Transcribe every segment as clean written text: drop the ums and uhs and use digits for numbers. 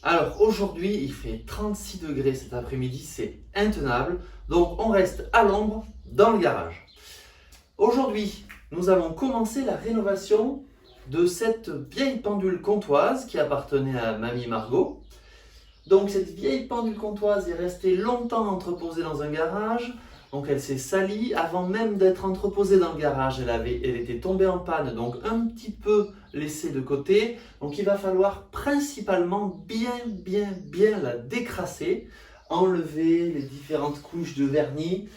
Alors aujourd'hui, il fait 36 degrés cet après-midi, c'est intenable. Donc on reste à l'ombre dans le garage. Aujourd'hui, nous allons commencer la rénovation de cette vieille pendule comtoise qui appartenait à Mamie Margot. Donc cette vieille pendule comtoise est restée longtemps entreposée dans un garage. Donc elle s'est salie. Avant même d'être entreposée dans le garage, elle était tombée en panne, donc un petit peu laissée de côté. Donc il va falloir principalement bien la décrasser, enlever les différentes couches de vernis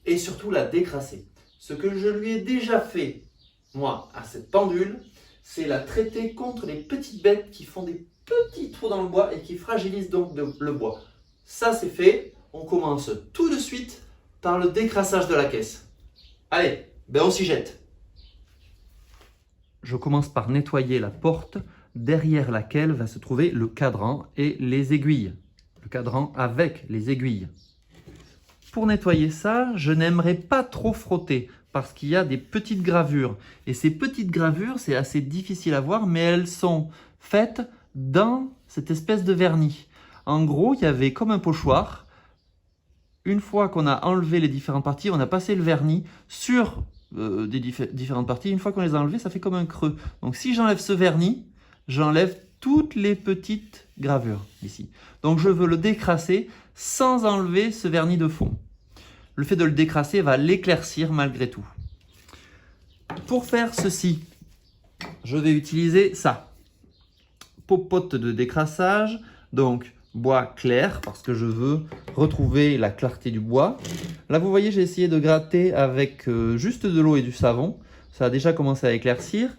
et surtout la décrasser. Ce que je lui ai déjà fait, moi, à cette pendule, c'est la traiter contre les petites bêtes qui font des petits trous dans le bois et qui fragilisent donc le bois. Ça c'est fait, on commence tout de suite par le décrassage de la caisse. Allez, on s'y jette. Je commence par nettoyer la porte derrière laquelle va se trouver le cadran et les aiguilles. Le cadran avec les aiguilles. Pour nettoyer ça, je n'aimerais pas trop frotter parce qu'il y a des petites gravures. Et ces petites gravures, c'est assez difficile à voir, mais elles sont faites dans cette espèce de vernis. En gros, il y avait comme un pochoir. Une fois qu'on a enlevé les différentes parties, on a passé le vernis sur des différentes parties. Une fois qu'on les a enlevées, ça fait comme un creux. Donc si j'enlève ce vernis, j'enlève toutes les petites gravures ici. Donc je veux le décrasser sans enlever ce vernis de fond. Le fait de le décrasser va l'éclaircir malgré tout. Pour faire ceci, je vais utiliser ça. Popote de décrassage, donc bois clair parce que je veux retrouver la clarté du bois. Là vous voyez, j'ai essayé de gratter avec juste de l'eau et du savon. Ça a déjà commencé à éclaircir.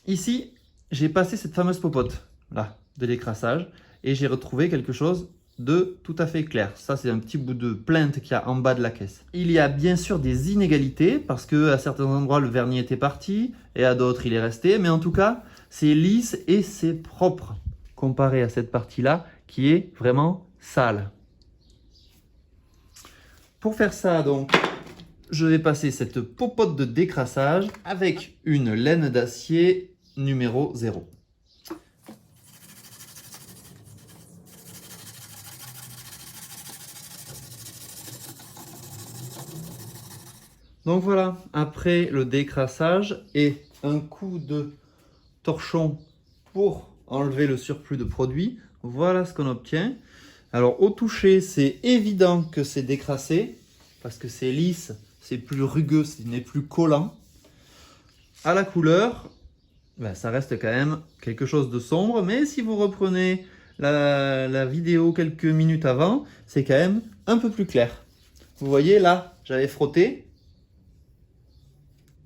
Ici, j'ai passé cette fameuse popote là de décrassage et j'ai retrouvé quelque chose de tout à fait clair. Ça, c'est un petit bout de plainte qu'il y a en bas de la caisse. Il y a bien sûr des inégalités parce que à certains endroits, le vernis était parti et à d'autres, il est resté. Mais en tout cas, c'est lisse et c'est propre comparé à cette partie-là qui est vraiment sale. Pour faire ça, donc, je vais passer cette popote de décrassage avec une laine d'acier numéro 0. Donc voilà, après le décrassage et un coup de torchon pour enlever le surplus de produit, voilà ce qu'on obtient. Alors au toucher, c'est évident que c'est décrassé parce que c'est lisse, c'est plus rugueux, ce n'est plus collant. À la couleur, ça reste quand même quelque chose de sombre, mais si vous reprenez la vidéo quelques minutes avant, c'est quand même un peu plus clair. Vous voyez là, j'avais frotté.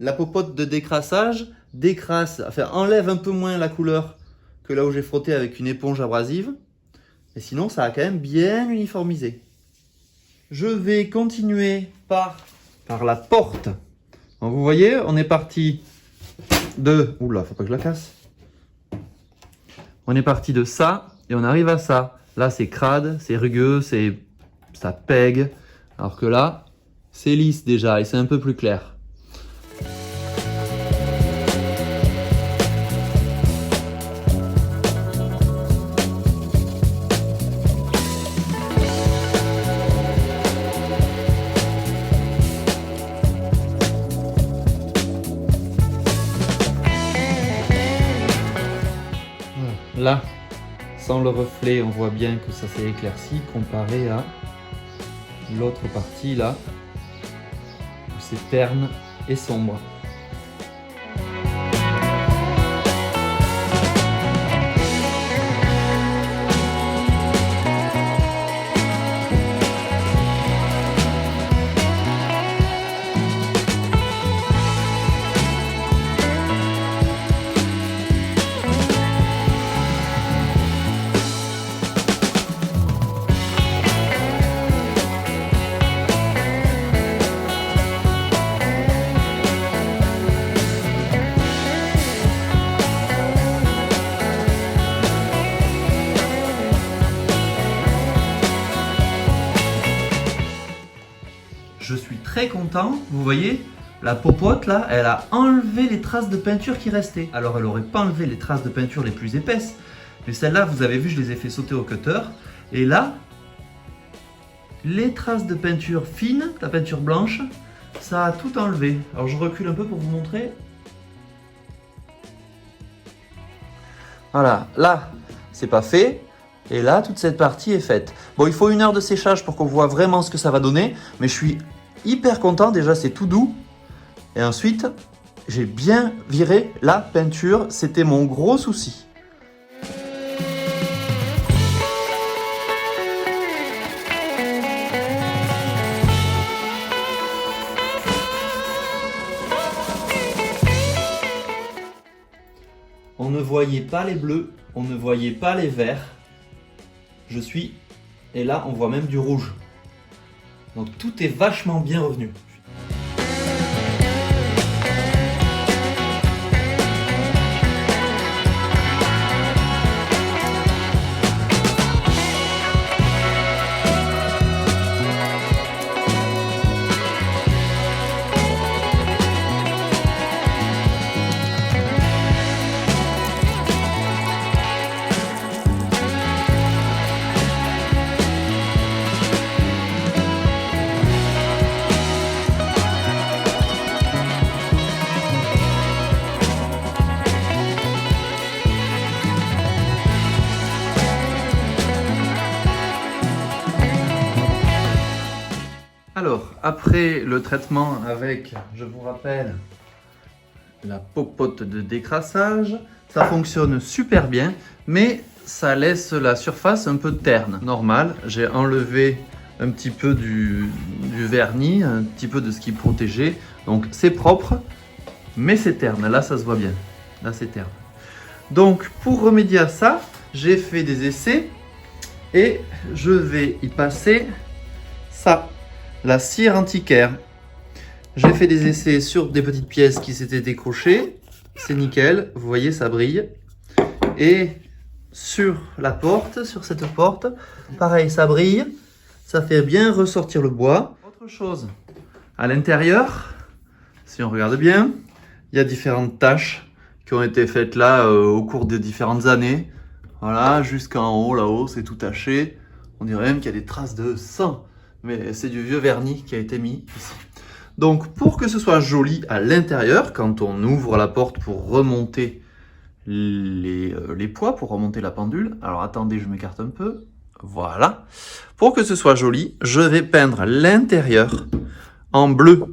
La popote de décrassage décrasse, enfin enlève un peu moins la couleur que là où j'ai frotté avec une éponge abrasive. Et sinon, ça a quand même bien uniformisé. Je vais continuer par la porte. Donc vous voyez, on est parti de... Oula, faut pas que je la casse. On est parti de ça et on arrive à ça. Là, c'est crade, c'est rugueux, ça pègue. Alors que là, c'est lisse déjà et c'est un peu plus clair. Là, sans le reflet, on voit bien que ça s'est éclairci comparé à l'autre partie là, où c'est terne et sombre. Je suis très content, vous voyez, La popote là, elle a enlevé les traces de peinture qui restaient. Alors elle n'aurait pas enlevé les traces de peinture les plus épaisses. Mais celles-là, vous avez vu, je les ai fait sauter au cutter. Et là, les traces de peinture fine, la peinture blanche, ça a tout enlevé. Alors je recule un peu pour vous montrer. Voilà, là, c'est pas fait. Et là, toute cette partie est faite. Bon, il faut 1 heure de séchage pour qu'on voit vraiment ce que ça va donner. Mais je suis hyper content. Déjà, c'est tout doux. Et ensuite, j'ai bien viré la peinture. C'était mon gros souci. On ne voyait pas les bleus, on ne voyait pas les verts. Et là, on voit même du rouge. Donc tout est vachement bien revenu. Alors, après le traitement avec, je vous rappelle, la popote de décrassage, ça fonctionne super bien, mais ça laisse la surface un peu terne. Normal, j'ai enlevé un petit peu du vernis, un petit peu de ce qui protégeait, donc c'est propre, mais c'est terne. Là, ça se voit bien. Là, c'est terne. Donc, pour remédier à ça, j'ai fait des essais et je vais y passer ça. La cire antiquaire. J'ai fait des essais sur des petites pièces qui s'étaient décrochées. C'est nickel, vous voyez, ça brille. Et sur la porte, sur cette porte, pareil, ça brille. Ça fait bien ressortir le bois. Autre chose, à l'intérieur, si on regarde bien, il y a différentes taches qui ont été faites là au cours des différentes années. Voilà, jusqu'en haut, là-haut, c'est tout taché. On dirait même qu'il y a des traces de sang. Mais c'est du vieux vernis qui a été mis ici. Donc pour que ce soit joli à l'intérieur, quand on ouvre la porte pour remonter les poids, pour remonter la pendule, alors attendez, je m'écarte un peu, voilà. Pour que ce soit joli, je vais peindre l'intérieur en bleu.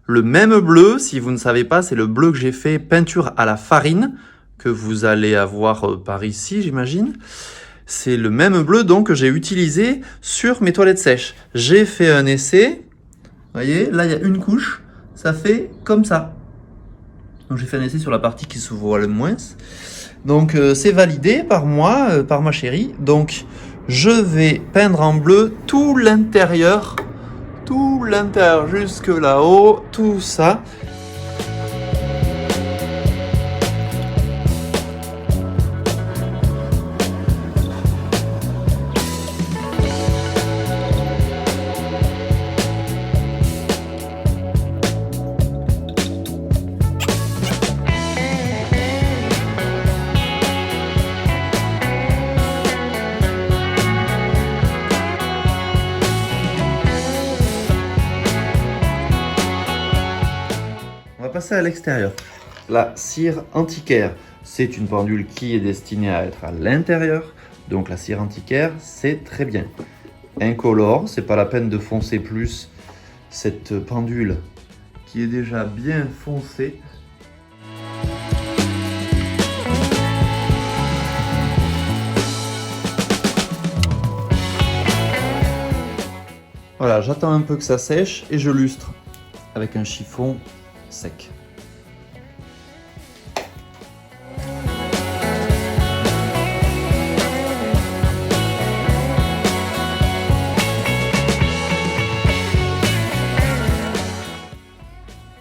Le même bleu, si vous ne savez pas, c'est le bleu que j'ai fait peinture à la farine, que vous allez avoir par ici, j'imagine. C'est le même bleu donc que j'ai utilisé sur mes toilettes sèches. J'ai fait un essai. Vous voyez, là il y a une couche. Ça fait comme ça. Donc j'ai fait un essai sur la partie qui se voit le moins. Donc c'est validé par moi, par ma chérie. Donc je vais peindre en bleu tout l'intérieur jusque là-haut, tout ça. On va passer à l'extérieur. La cire antiquaire, c'est une pendule qui est destinée à être à l'intérieur. Donc la cire antiquaire, c'est très bien. Incolore, c'est pas la peine de foncer plus cette pendule qui est déjà bien foncée. Voilà, j'attends un peu que ça sèche et je lustre avec un chiffon sec.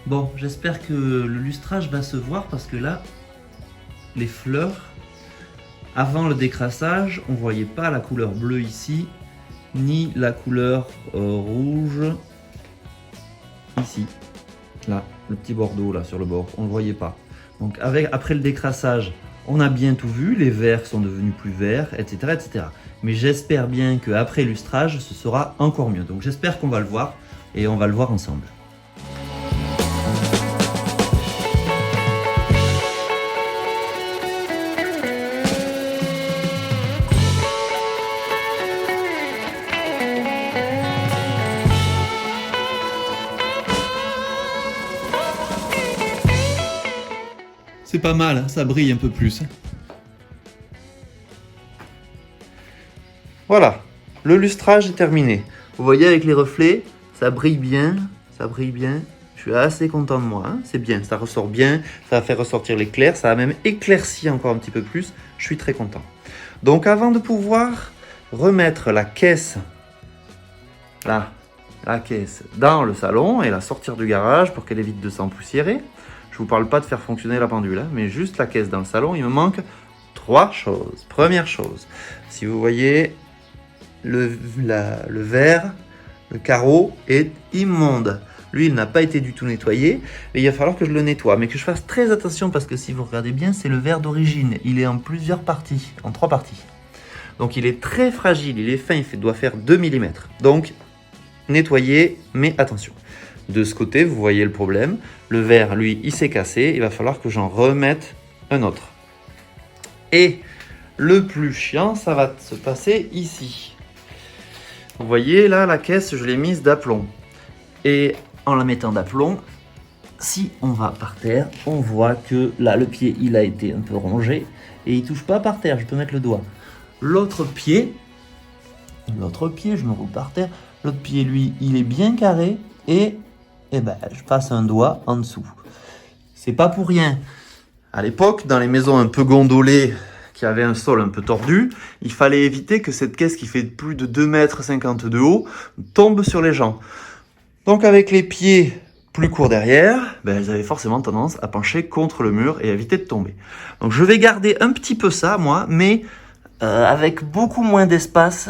Bon, j'espère que le lustrage va se voir parce que là, les fleurs, avant le décrassage, on voyait pas la couleur bleue ici, ni la couleur rouge ici. Là, le petit bordeaux là sur le bord, on ne le voyait pas. Donc après le décrassage, on a bien tout vu, les verts sont devenus plus verts, etc. etc. Mais j'espère bien qu'après lustrage, ce sera encore mieux. Donc j'espère qu'on va le voir et on va le voir ensemble. C'est pas mal, hein, ça brille un peu plus. Voilà, le lustrage est terminé. Vous voyez avec les reflets, ça brille bien, ça brille bien. Je suis assez content de moi, hein. C'est bien, ça ressort bien, ça va faire ressortir l'éclair, ça va même éclaircir encore un petit peu plus. Je suis très content. Donc avant de pouvoir remettre la caisse, là, la caisse dans le salon et la sortir du garage pour qu'elle évite de s'empoussiérer, je vous parle pas de faire fonctionner la pendule, hein, mais juste la caisse dans le salon, il me manque 3 choses. Première chose, si vous voyez, le verre, le carreau est immonde. Lui, il n'a pas été du tout nettoyé, et il va falloir que je le nettoie, mais que je fasse très attention parce que si vous regardez bien, c'est le verre d'origine. Il est en plusieurs parties, en 3 parties. Donc il est très fragile, il est fin, il doit faire 2 mm. Donc nettoyer, mais attention. De ce côté, vous voyez le problème. Le verre, lui, il s'est cassé. Il va falloir que j'en remette un autre. Et le plus chiant, ça va se passer ici. Vous voyez, là, la caisse, je l'ai mise d'aplomb. Et en la mettant d'aplomb, si on va par terre, on voit que là, le pied, il a été un peu rongé. Et il ne touche pas par terre, je peux mettre le doigt. L'autre pied, je me roule par terre. L'autre pied, lui, il est bien carré et ben, je passe un doigt en dessous. C'est pas pour rien. À l'époque, dans les maisons un peu gondolées, qui avaient un sol un peu tordu, il fallait éviter que cette caisse qui fait plus de 2,50 m de haut tombe sur les gens. Donc avec les pieds plus courts derrière, ben, elles avaient forcément tendance à pencher contre le mur et à éviter de tomber. Donc je vais garder un petit peu ça, moi, mais avec beaucoup moins d'espace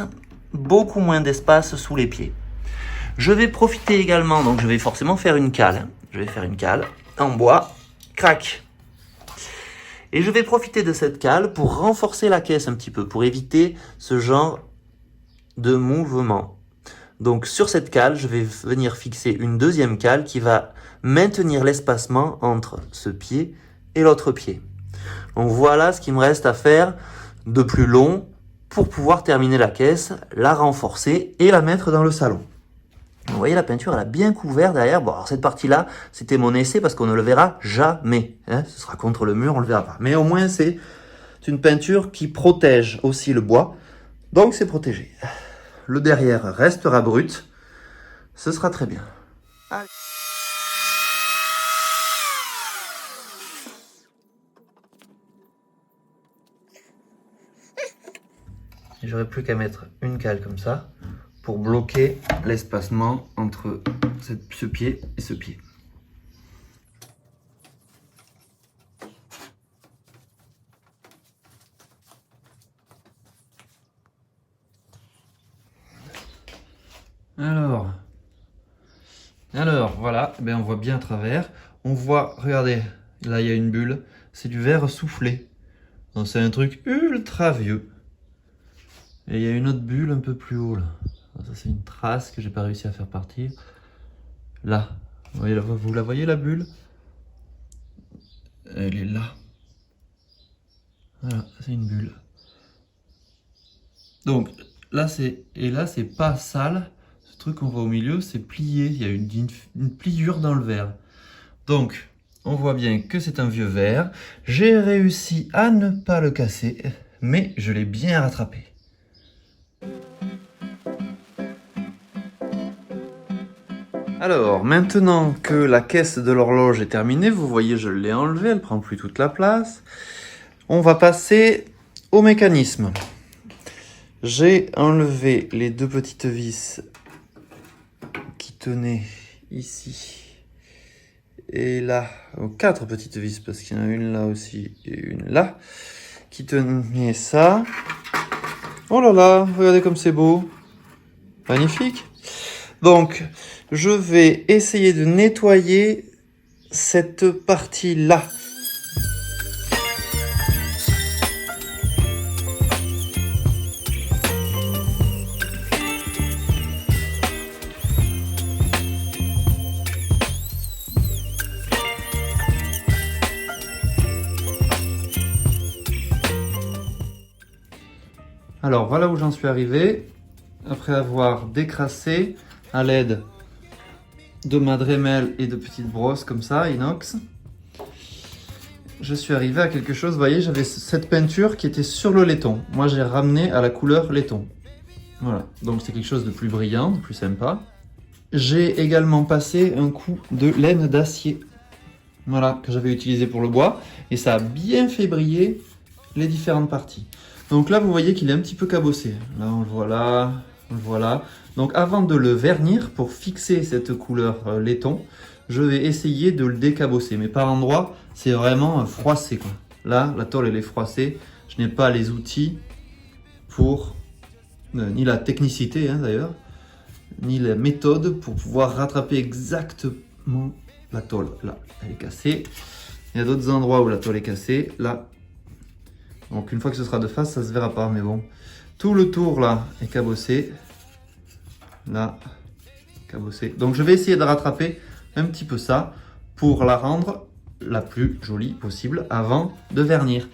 sous les pieds. Je vais profiter également, donc je vais forcément faire une cale. Je vais faire une cale en bois, crac. Et je vais profiter de cette cale pour renforcer la caisse un petit peu, pour éviter ce genre de mouvement. Donc sur cette cale, je vais venir fixer une deuxième cale qui va maintenir l'espacement entre ce pied et l'autre pied. Donc voilà ce qu'il me reste à faire de plus long pour pouvoir terminer la caisse, la renforcer et la mettre dans le salon. Vous voyez, la peinture, elle a bien couvert derrière. Bon, alors cette partie-là, c'était mon essai parce qu'on ne le verra jamais. Hein, ce sera contre le mur, on ne le verra pas. Mais au moins, c'est une peinture qui protège aussi le bois. Donc, c'est protégé. Le derrière restera brut. Ce sera très bien. Allez. J'aurais plus qu'à mettre une cale comme ça pour bloquer l'espacement entre ce pied et ce pied. Alors voilà, ben on voit bien à travers. On voit, regardez, là il y a une bulle, c'est du verre soufflé. Donc c'est un truc ultra vieux. Et il y a une autre bulle un peu plus haut là. Ça c'est une trace que j'ai pas réussi à faire partir. Là, vous la voyez la bulle? Elle est là. Voilà, c'est une bulle. Donc là c'est pas sale. Ce truc qu'on voit au milieu, c'est plié. Il y a une pliure dans le verre. Donc on voit bien que c'est un vieux verre. J'ai réussi à ne pas le casser, mais je l'ai bien rattrapé. Alors, maintenant que la caisse de l'horloge est terminée, vous voyez, je l'ai enlevée, elle prend plus toute la place. On va passer au mécanisme. J'ai enlevé les 2 petites vis qui tenaient ici et là, 4 petites vis parce qu'il y en a une là aussi et une là, qui tenaient ça. Oh là là, regardez comme c'est beau. Magnifique. Donc, je vais essayer de nettoyer cette partie-là. Alors voilà où j'en suis arrivé, après avoir décrassé à l'aide de ma Dremel et de petites brosses comme ça, inox. Je suis arrivé à quelque chose, vous voyez, j'avais cette peinture qui était sur le laiton. Moi j'ai ramené à la couleur laiton. Voilà, donc c'est quelque chose de plus brillant, de plus sympa. J'ai également passé un coup de laine d'acier. Voilà, que j'avais utilisé pour le bois. Et ça a bien fait briller les différentes parties. Donc là, vous voyez qu'il est un petit peu cabossé. Là, on le voit là, on le voit là. Donc avant de le vernir, pour fixer cette couleur laiton, je vais essayer de le décabosser. Mais par endroits, c'est vraiment froissé, quoi. Là, la tôle, elle est froissée. Je n'ai pas les outils pour, ni la technicité d'ailleurs, ni la méthode pour pouvoir rattraper exactement la tôle. Là, elle est cassée. Il y a d'autres endroits où la tôle est cassée. Là, donc une fois que ce sera de face, ça se verra pas, mais bon. Tout le tour là est cabossé. Là, cabossé. Donc je vais essayer de rattraper un petit peu ça pour la rendre la plus jolie possible avant de vernir.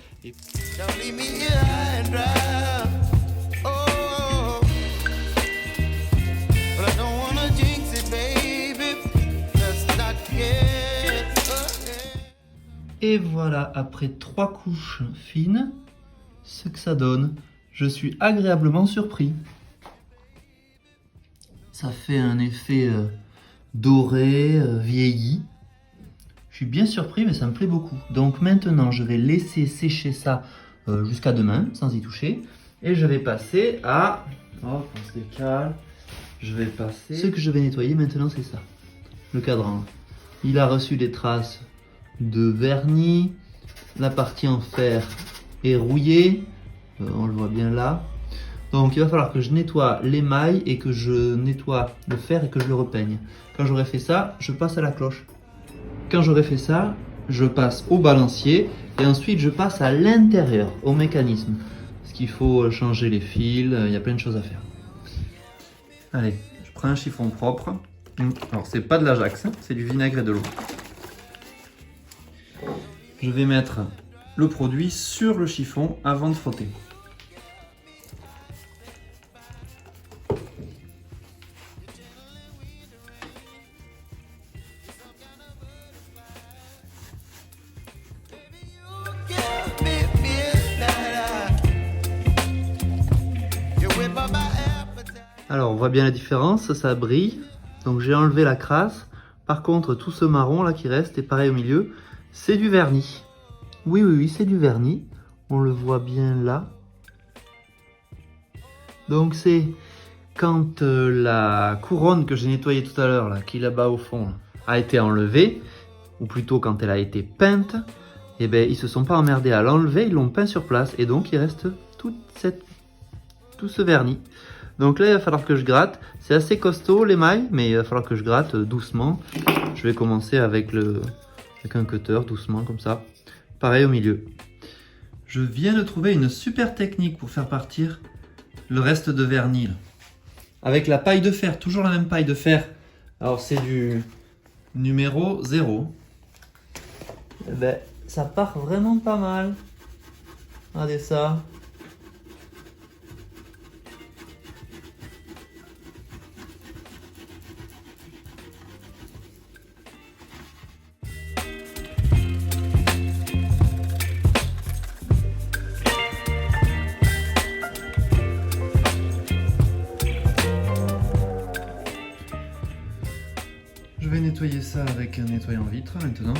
Et voilà, après 3 couches fines, ce que ça donne. Je suis agréablement surpris. Ça fait un effet doré, vieilli. Je suis bien surpris, mais ça me plaît beaucoup. Donc maintenant, je vais laisser sécher ça jusqu'à demain, sans y toucher. Et je vais passer à... Hop, on se décale. Je vais passer... Ce que je vais nettoyer maintenant, c'est ça. Le cadran. Il a reçu des traces de vernis. La partie en fer est rouillée. On le voit bien là. Donc il va falloir que je nettoie l'émail et que je nettoie le fer et que je le repeigne. Quand j'aurai fait ça, je passe à la cloche. Quand j'aurai fait ça, je passe au balancier et ensuite je passe à l'intérieur, au mécanisme. Parce qu'il faut changer les fils, il y a plein de choses à faire. Allez, je prends un chiffon propre. Alors c'est pas de l'Ajax, c'est du vinaigre et de l'eau. Je vais mettre le produit sur le chiffon avant de frotter. Alors on voit bien la différence, ça brille. Donc j'ai enlevé la crasse. Par contre tout ce marron là qui reste est pareil au milieu, c'est du vernis. Oui, c'est du vernis. On le voit bien là. Donc c'est quand la couronne que j'ai nettoyée tout à l'heure, là, qui est là-bas au fond, là, a été enlevée, ou plutôt quand elle a été peinte, et ben ils se sont pas emmerdés à l'enlever, ils l'ont peint sur place, et donc il reste tout ce vernis. Donc là il va falloir que je gratte. C'est assez costaud l'émail, mais il va falloir que je gratte doucement. Je vais commencer avec un cutter, doucement comme ça. Pareil au milieu. Je viens de trouver une super technique pour faire partir le reste de vernis. Là. Avec la paille de fer, toujours la même paille de fer. Alors c'est du numéro 0. Et ben, ça part vraiment pas mal. Regardez ça. Je vais nettoyer ça avec un nettoyant vitre maintenant.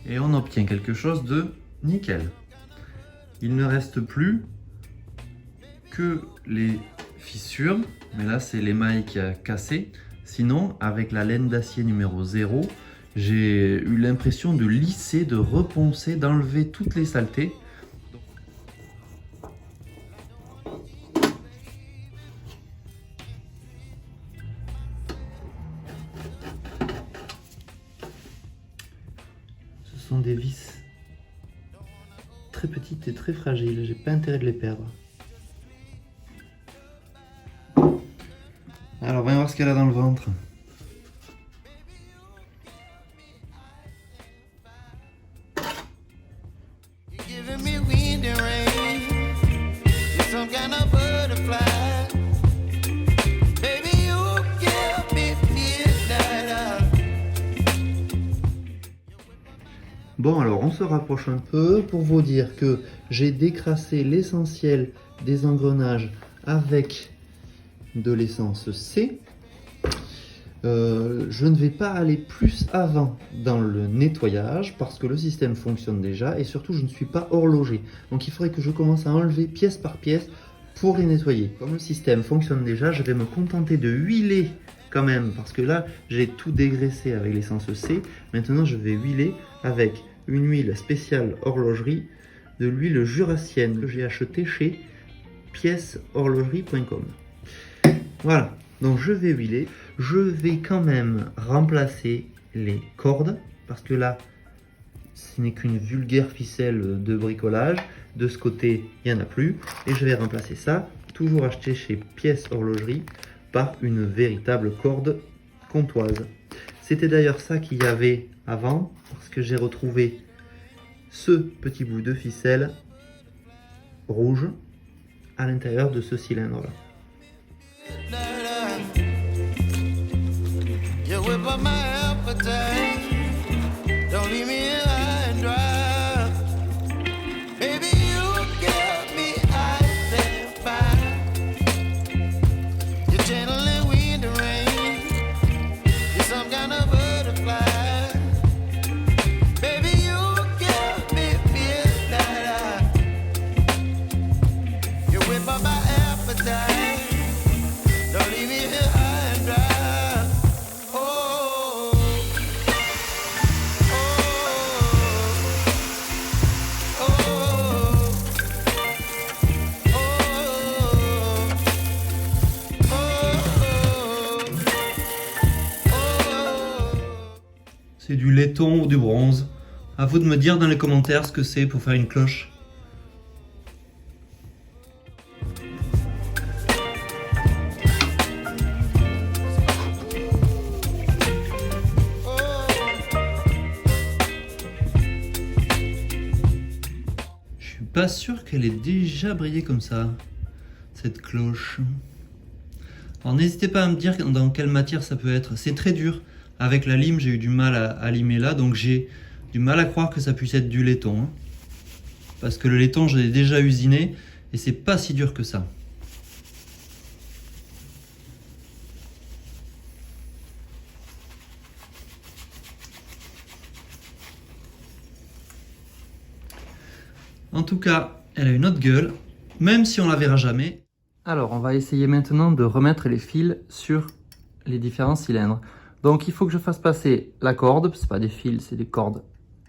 Et on obtient quelque chose de nickel. Il ne reste plus que les fissures, mais là c'est l'émail qui a cassé. Sinon, avec la laine d'acier numéro 0, j'ai eu l'impression de lisser, de reponcer, d'enlever toutes les saletés. sont des vis très petites et très fragiles. J'ai pas intérêt de les perdre. Alors, voyons voir ce qu'elle a dans le ventre. Bon, alors on se rapproche un peu pour vous dire que j'ai décrassé l'essentiel des engrenages avec de l'essence C. Je ne vais pas aller plus avant dans le nettoyage parce que le système fonctionne déjà et surtout je ne suis pas horloger. Donc il faudrait que je commence à enlever pièce par pièce pour les nettoyer. Comme le système fonctionne déjà, je vais me contenter de huiler quand même parce que là j'ai tout dégraissé avec l'essence C. Maintenant je vais huiler avec une huile spéciale horlogerie, de l'huile jurassienne que j'ai achetée chez pièceshorlogerie.com. Voilà, donc je vais huiler. Je vais quand même remplacer les cordes parce que là, ce n'est qu'une vulgaire ficelle de bricolage. De ce côté, il n'y en a plus. Et je vais remplacer ça, toujours acheté chez Pièces Horlogerie, par une véritable corde comtoise. C'était d'ailleurs ça qu'il y avait avant parce que j'ai retrouvé ce petit bout de ficelle rouge à l'intérieur de ce cylindre-là. C'est du laiton ou du bronze. À vous de me dire dans les commentaires ce que c'est pour faire une cloche. Je suis pas sûr qu'elle ait déjà brillé comme ça, cette cloche. Alors n'hésitez pas à me dire dans quelle matière ça peut être. C'est très dur. Avec la lime, j'ai eu du mal à limer là, donc j'ai du mal à croire que ça puisse être du laiton. Parce que le laiton, je l'ai déjà usiné et c'est pas si dur que ça. En tout cas, elle a une autre gueule, même si on la verra jamais. Alors, on va essayer maintenant de remettre les fils sur les différents cylindres. Donc il faut que je fasse passer la corde, c'est pas des fils, c'est des cordes,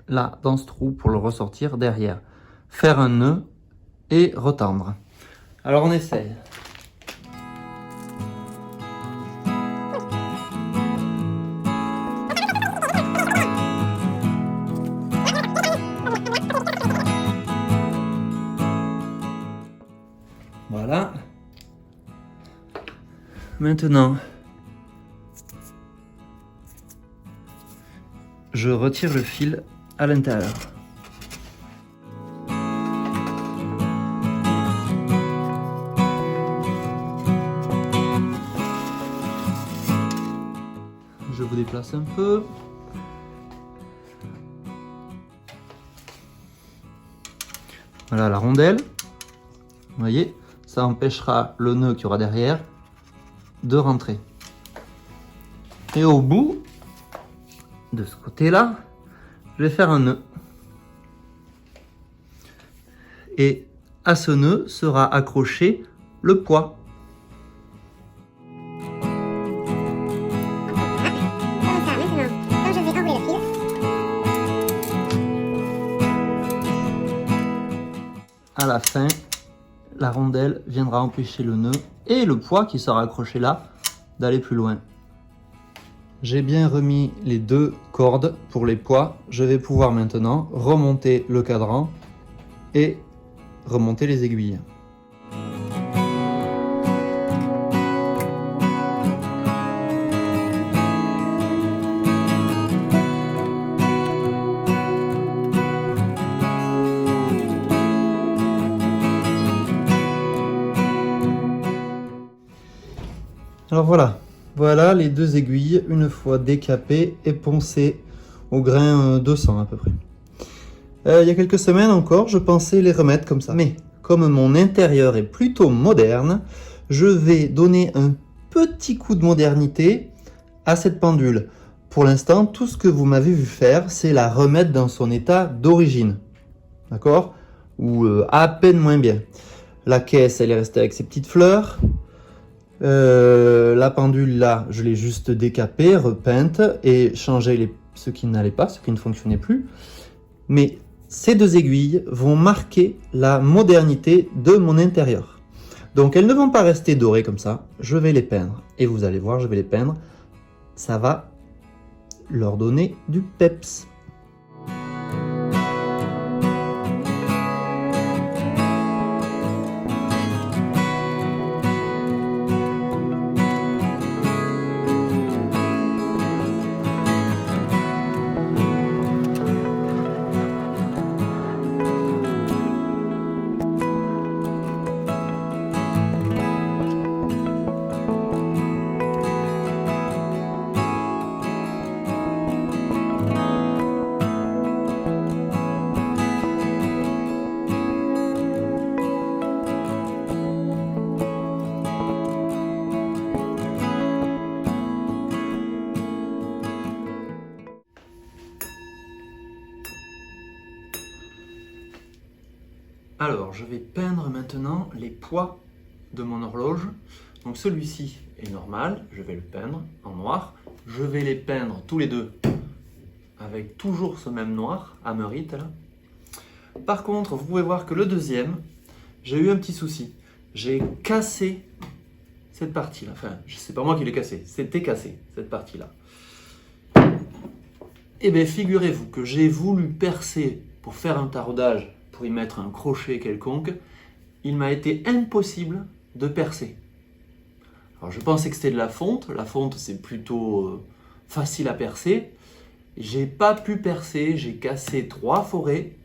là dans ce trou pour le ressortir derrière. Faire un nœud et retendre. Alors on essaye. Voilà. Maintenant, je retire le fil à l'intérieur. Je vous déplace un peu. Voilà la rondelle. Vous voyez, ça empêchera le nœud qu'il y aura derrière de rentrer. Et au bout, de ce côté-là, je vais faire un nœud. Et à ce nœud sera accroché le poids. À la fin, la rondelle viendra empêcher le nœud et le poids qui sera accroché là d'aller plus loin. J'ai bien remis les deux cordes pour les poids. Je vais pouvoir maintenant remonter le cadran et remonter les aiguilles. Alors voilà les deux aiguilles, une fois décapées et poncées au grain 200 à peu près. Il y a quelques semaines encore, je pensais les remettre comme ça. Mais comme mon intérieur est plutôt moderne, je vais donner un petit coup de modernité à cette pendule. Pour l'instant, tout ce que vous m'avez vu faire, c'est la remettre dans son état d'origine. D'accord? Ou à peine moins bien. La caisse, elle est restée avec ses petites fleurs. La pendule là, je l'ai juste décapée, repeinte et changé ce qui n'allait pas, ce qui ne fonctionnait plus. Mais ces deux aiguilles vont marquer la modernité de mon intérieur. Donc elles ne vont pas rester dorées comme ça, je vais les peindre. Et vous allez voir, je vais les peindre. Ça va leur donner du peps. Alors, je vais peindre maintenant les poids de mon horloge. Donc celui-ci est normal, je vais le peindre en noir. Je vais les peindre tous les deux avec toujours ce même noir, Amerite là. Par contre, vous pouvez voir que le deuxième, j'ai eu un petit souci. J'ai cassé cette partie-là. Enfin, c'est pas moi qui l'ai cassé, c'était cassé, cette partie-là. Et bien, figurez-vous que j'ai voulu percer pour faire un taraudage, pour y mettre un crochet quelconque, il m'a été impossible de percer. Alors je pensais que c'était de la fonte c'est plutôt facile à percer. J'ai pas pu percer, j'ai cassé 3 forêts,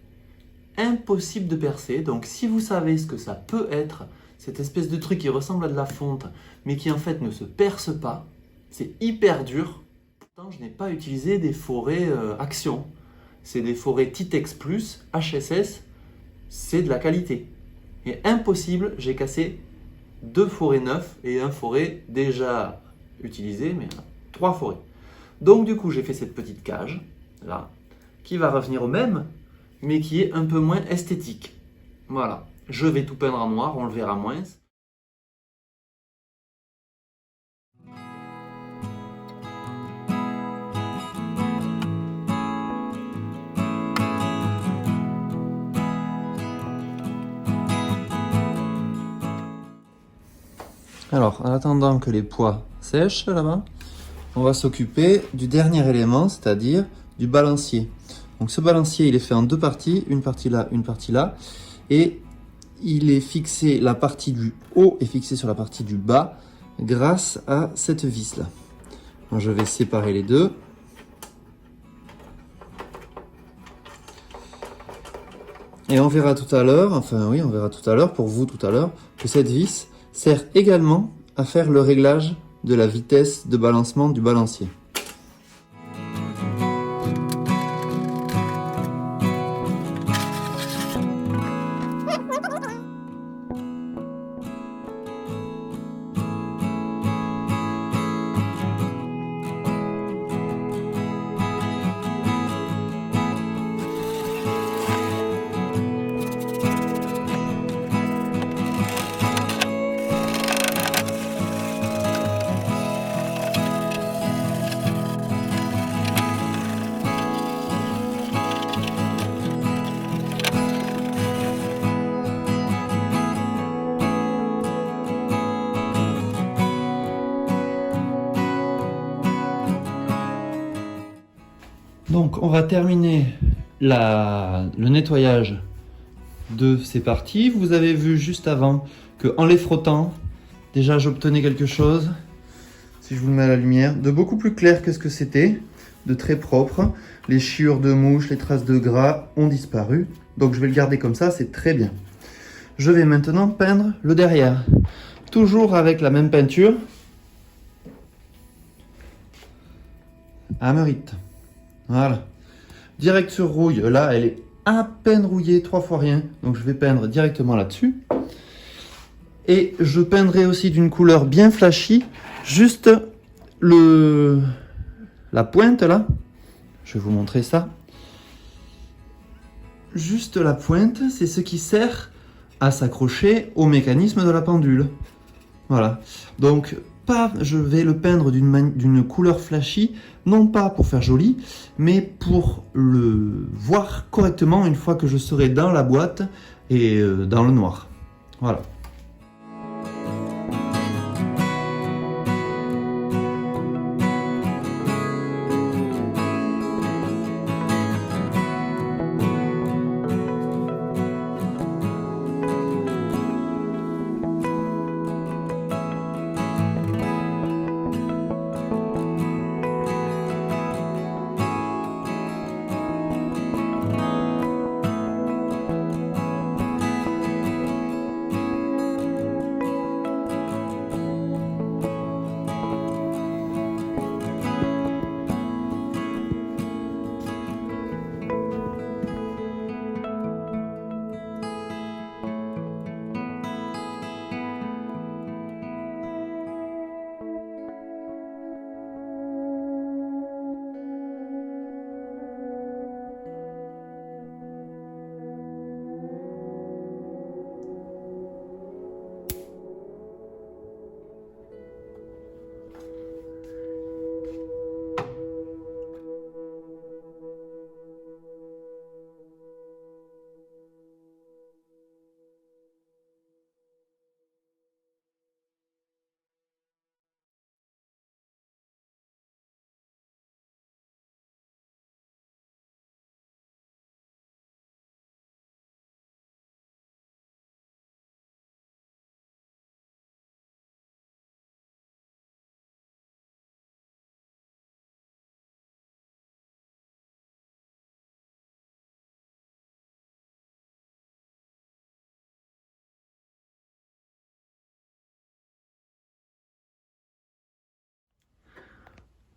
impossible de percer. Donc si vous savez ce que ça peut être, cette espèce de truc qui ressemble à de la fonte, mais qui en fait ne se perce pas, c'est hyper dur. Pourtant je n'ai pas utilisé des forêts Action, c'est des forêts Titex Plus, HSS, c'est de la qualité. Et impossible, j'ai cassé 2 forêts neuves et un forêt déjà utilisé, mais 3 forêts. Donc du coup, j'ai fait cette petite cage, là, qui va revenir au même, mais qui est un peu moins esthétique. Voilà, je vais tout peindre en noir, on le verra moins. Alors, en attendant que les poids sèchent là-bas, on va s'occuper du dernier élément, c'est-à-dire du balancier. Donc ce balancier, il est fait en 2 parties, une partie là, et il est fixé, la partie du haut est fixée sur la partie du bas grâce à cette vis-là. Je vais séparer les deux. Et on verra tout à l'heure, on verra tout à l'heure, pour vous tout à l'heure, que cette vis sert également à faire le réglage de la vitesse de balancement du balancier. Donc on va terminer le nettoyage de ces parties. Vous avez vu juste avant qu'en les frottant, déjà j'obtenais quelque chose, si je vous le mets à la lumière, de beaucoup plus clair que ce que c'était, de très propre. Les chiures de mouches, les traces de gras ont disparu. Donc je vais le garder comme ça, c'est très bien. Je vais maintenant peindre le derrière. Toujours avec la même peinture. Hammerit. Voilà. Direct sur rouille. Là, elle est à peine rouillée, 3 fois rien. Donc je vais peindre directement là-dessus. Et je peindrai aussi d'une couleur bien flashy, juste la pointe là. Je vais vous montrer ça. Juste la pointe, c'est ce qui sert à s'accrocher au mécanisme de la pendule. Voilà. Donc, je vais le peindre d'une couleur flashy, non pas pour faire joli, mais pour le voir correctement une fois que je serai dans la boîte et dans le noir. Voilà.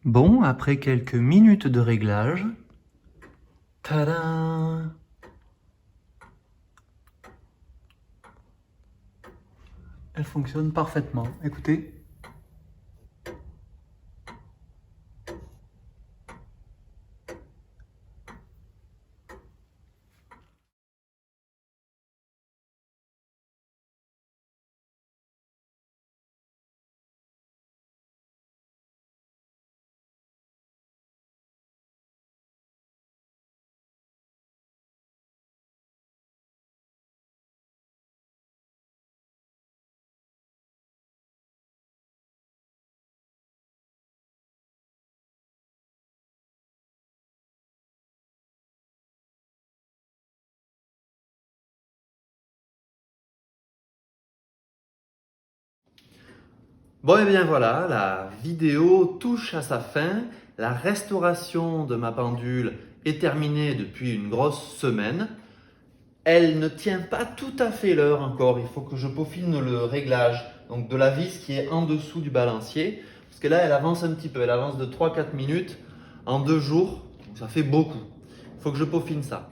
Bon, après quelques minutes de réglage, tadam! Elle fonctionne parfaitement. Écoutez. Bon, et bien voilà, la vidéo touche à sa fin. La restauration de ma pendule est terminée depuis une grosse semaine. Elle ne tient pas tout à fait l'heure encore. Il faut que je peaufine le réglage donc de la vis qui est en dessous du balancier. Parce que là, elle avance un petit peu. Elle avance de 3-4 minutes en 2 jours. Donc ça fait beaucoup. Il faut que je peaufine ça.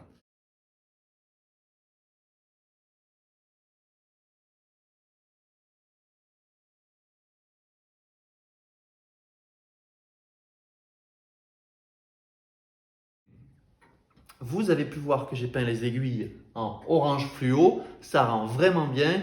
Vous avez pu voir que j'ai peint les aiguilles en orange fluo. Ça rend vraiment bien.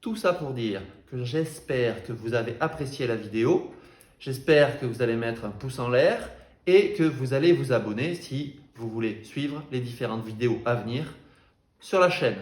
Tout ça pour dire que j'espère que vous avez apprécié la vidéo. J'espère que vous allez mettre un pouce en l'air et que vous allez vous abonner si vous voulez suivre les différentes vidéos à venir sur la chaîne.